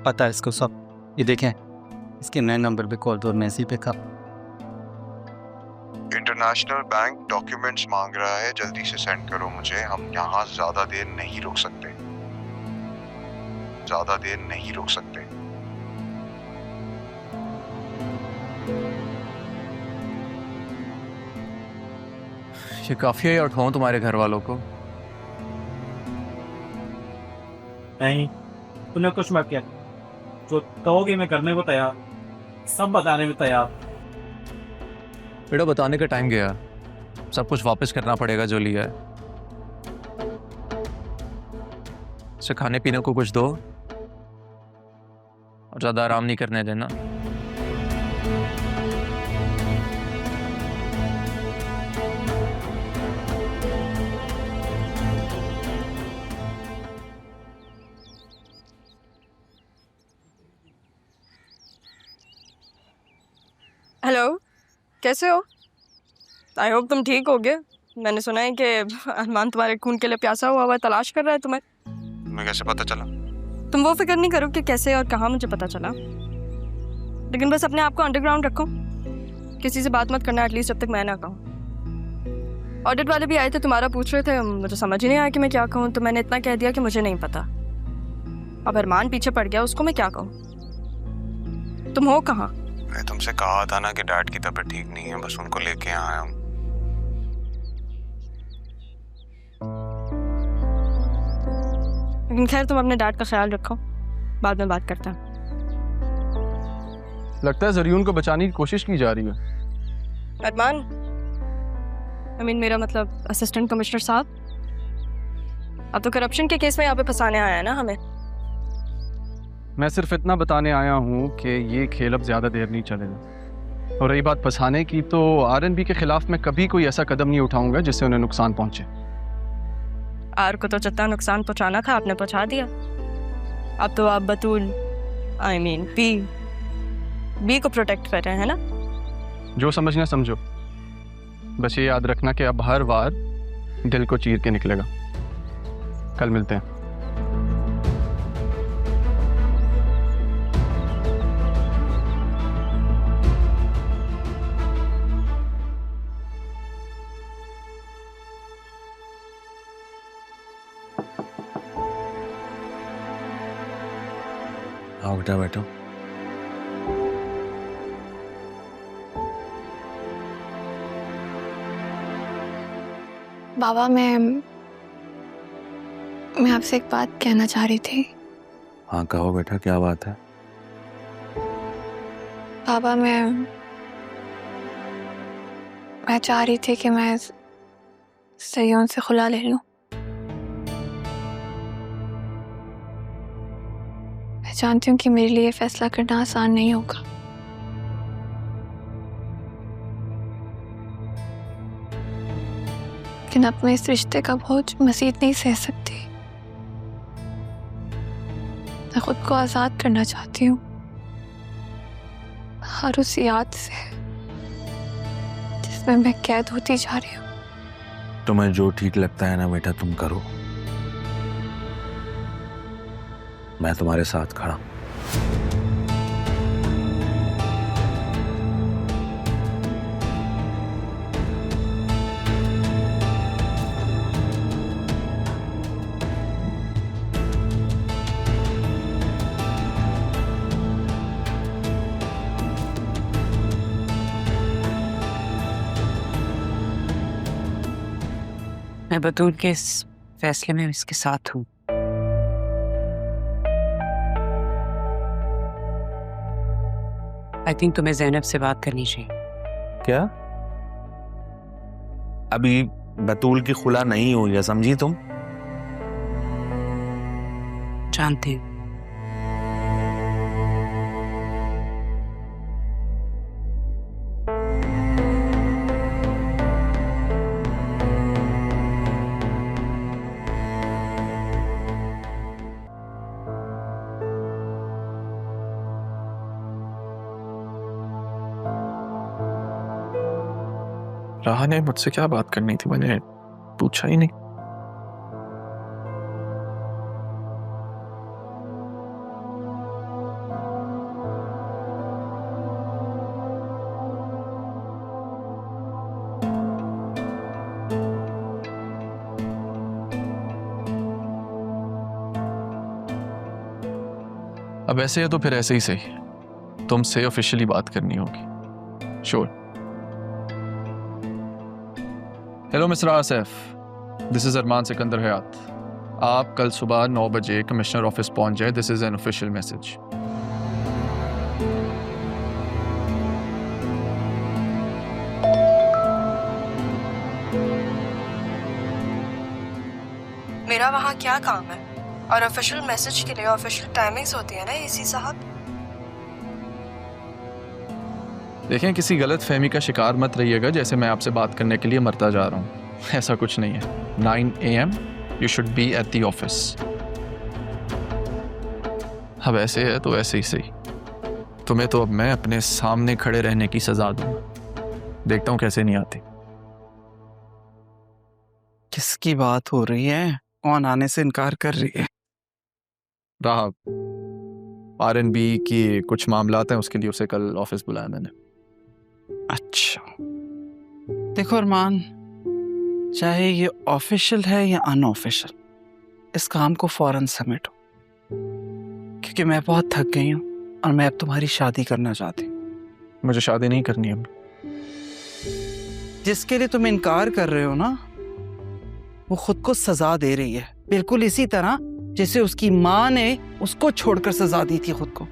पता है इसको सब। ये देखें, इसके नए नंबर पे कॉल तो मैसेज पे कब। इंटरनेशनल बैंक डॉक्यूमेंट्स मांग रहा है, जल्दी से सेंड करो मुझे। हम यहाँ ज्यादा देर नहीं रुक सकते, ज्यादा देर नहीं रुक सकते। ये काफी है, उठाऊं तुम्हारे घर वालों को? नहीं, तूने कुछ मत किया। जो कहोगे मैं करने को तैयार, सब बताने में तैयार। बेटा बताने का टाइम गया, सब कुछ वापस करना पड़ेगा जो लिया है। इसे खाने पीने को कुछ दो और ज्यादा आराम नहीं करने देना। हेलो, कैसे हो? आई होप तुम ठीक हो गए। मैंने सुना है कि अरमान तुम्हारे खून के लिए प्यासा हुआ है, तलाश कर रहा है तुम्हें। तुम्हें कैसे पता चला? तुम वो फिक्र नहीं करो कि कैसे और कहाँ मुझे पता चला, लेकिन बस अपने आप को अंडरग्राउंड रखो। किसी से बात मत करना एटलीस्ट जब तक मैं ना कहूँ। ऑडिट वाले भी आए थे, तुम्हारा पूछ रहे थे, मुझे समझ ही नहीं आया कि मैं क्या कहूँ, तो मैंने इतना कह दिया कि मुझे नहीं पता। अब अरमान पीछे पड़ गया, उसको मैं क्या कहूँ। तुम हो कहाँ? मैं तुमसे कहा था ना कि डैड की तबीयत ठीक नहीं है, बस उनको लेके यहाँ आया हूँ। लेकिन खैर, तुम अपने डैड का ख्याल रखो, बाद में बात करते हैं। लगता है जरियून को बचाने की कोशिश की जा रही है। अरमान, मेरा मतलब असिस्टेंट कमिश्नर साहब, अब तो करप्शन के केस में यहाँ पे फंसाने आया है ना हमें। मैं सिर्फ इतना बताने आया हूँ कि ये खेल अब ज़्यादा देर नहीं चलेगा। और रही बात फंसाने की, तो आरएनबी के खिलाफ मैं कभी कोई ऐसा कदम नहीं उठाऊंगा जिससे उन्हें नुकसान पहुंचे। आर को तो जितना नुकसान पहुंचाना था आपने पहुंचा दिया। अब तो आप बतूल बी को प्रोटेक्ट कर रहे हैं ना। जो समझना समझो, बस ये याद रखना कि अब हर वार दिल को चीर के निकलेगा। कल मिलते हैं। आओ बेटा, बैठो। बाबा, मैं आपसे एक बात कहना चाह रही थी। हाँ कहो बेटा, क्या बात है? बाबा, मैं चाह रही थी कि मैं सयोन से खुला ले लूं। मैं जानती हूँ कि मेरे लिए फैसला करना आसान नहीं होगा, लेकिन अब मैं इस रिश्ते का बोझ मज़ीद नहीं सह सकती। मैं खुद को आज़ाद करना चाहती हूँ, हर उस याद से जिसमें मैं कैद होती जा रही हूँ। तुम्हें जो ठीक लगता है ना बेटा, तुम करो। मैं तुम्हारे साथ खड़ा। मैं बतूल के इस फैसले में इसके साथ हूँ। आई थिंक तुम्हें ज़ैनब से बात करनी चाहिए। क्या? अभी बतूल की खुला नहीं हुई है, समझी तुम? जानते हैं। राहा ने मुझसे क्या बात करनी थी, मैंने पूछा ही नहीं। अब ऐसे है तो फिर ऐसे ही सही, तुमसे ऑफिशियली बात करनी होगी। Sure. Hello mister Asif, this is Armaan Sikandar Hayat. आप कल सुबह 9 बजे कमिश्नर ऑफिस पहुंच जाए। This is an official message. मेरा वहाँ क्या काम है? और ऑफिशियल मैसेज के लिए ऑफिशियल टाइमिंग्स होती है ना एसी साहब। देखें, किसी गलत फहमी का शिकार मत रहिएगा जैसे मैं आपसे बात करने के लिए मरता जा रहा हूँ। ऐसा कुछ नहीं है। 9 AM you should be at the office. अब ऐसे है तो ऐसे ही सही। तुम्हें तो अब मैं अपने सामने खड़े रहने की सजा दूंगा। देखता हूँ कैसे नहीं आती। किसकी बात हो रही है? कौन आने से इनकार कर रही है? राहब, R&B की कुछ मामलात हैं, उसके लिए उसे कल ऑफिस बुलाया मैंने। अच्छा, देखो अरमान, चाहे ये ऑफिशियल है या अनऑफिशियल, इस काम को फौरन समेटो, क्योंकि मैं बहुत थक गई हूँ और मैं अब तुम्हारी शादी करना चाहती हूँ। मुझे शादी नहीं करनी अब। जिसके लिए तुम इनकार कर रहे हो ना, वो खुद को सजा दे रही है, बिल्कुल इसी तरह जैसे उसकी माँ ने उसको छोड़कर सजा दी थी खुद को।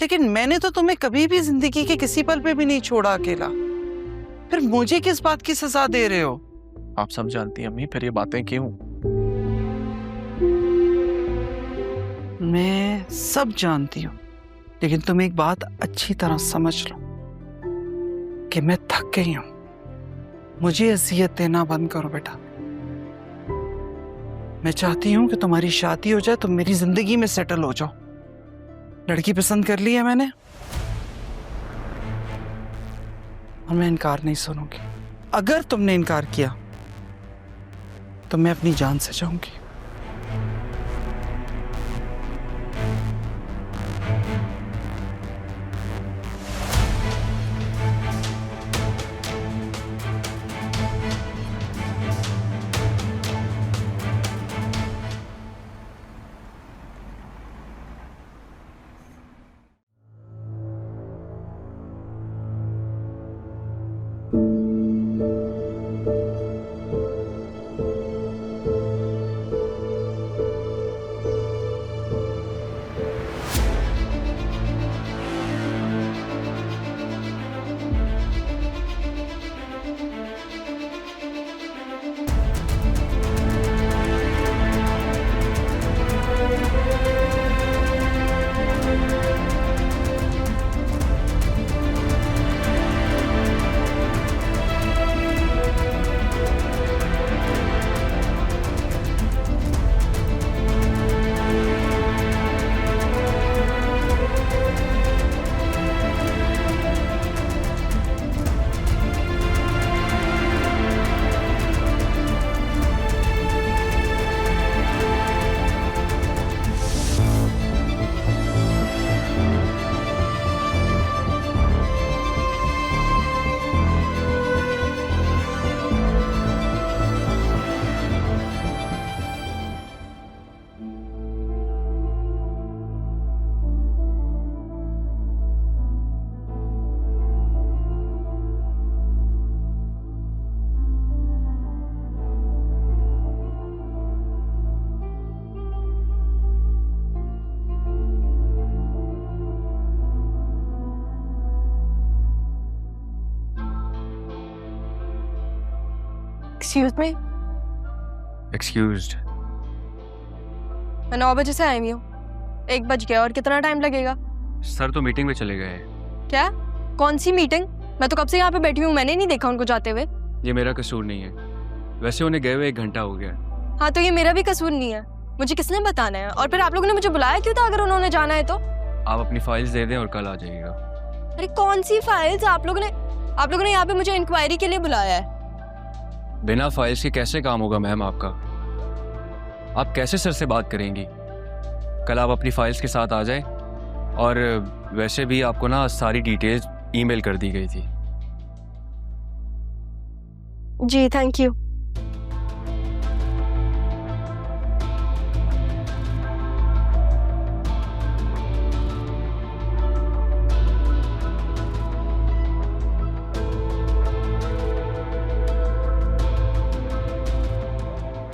लेकिन मैंने तो तुम्हें कभी भी जिंदगी के किसी पल पे भी नहीं छोड़ा अकेला, फिर मुझे किस बात की सजा दे रहे हो? आप सब जानती हैं अम्मी, फिर ये बातें क्यों? मैं सब जानती हूँ, लेकिन तुम एक बात अच्छी तरह समझ लो कि मैं थक गई हूँ। मुझे अज़ियत देना बंद करो बेटा। मैं चाहती हूँ कि तुम्हारी शादी हो जाए, तुम मेरी जिंदगी में सेटल हो जाओ। लड़की पसंद कर ली है मैंने, और मैं इनकार नहीं सुनूंगी। अगर तुमने इनकार किया तो मैं अपनी जान से जाऊंगी। Excuse me. एक्सक्यूज्ड। मैं 9 बजे से आई हुई हूँ, 1 बज गया, और कितना टाइम लगेगा? सर तो मीटिंग में चले गए। क्या? कौन सी मीटिंग? मैं तो कब से यहाँ पे बैठी हूँ, मैंने नहीं देखा उनको जाते हुए। ये मेरा कसूर नहीं है, वैसे उन्हें गए हुए 1 घंटा हो गया। हाँ तो ये मेरा भी कसूर नहीं है, मुझे किसने बताना है? और फिर आप लोगों ने मुझे बुलाया क्यों था अगर उन्होंने जाना है तो? आप अपनी फाइल्स दे दें और कल आ जाइएगा। अरे कौन सी फाइल्स? आप लोगों ने यहाँ पे मुझे इंक्वायरी के लिए बुलाया है। बिना फाइल्स के कैसे काम होगा मैम आपका? आप कैसे सर से बात करेंगी? कल आप अपनी फाइल्स के साथ आ जाए। और वैसे भी आपको ना सारी डिटेल्स ईमेल कर दी गई थी। जी थैंक यू।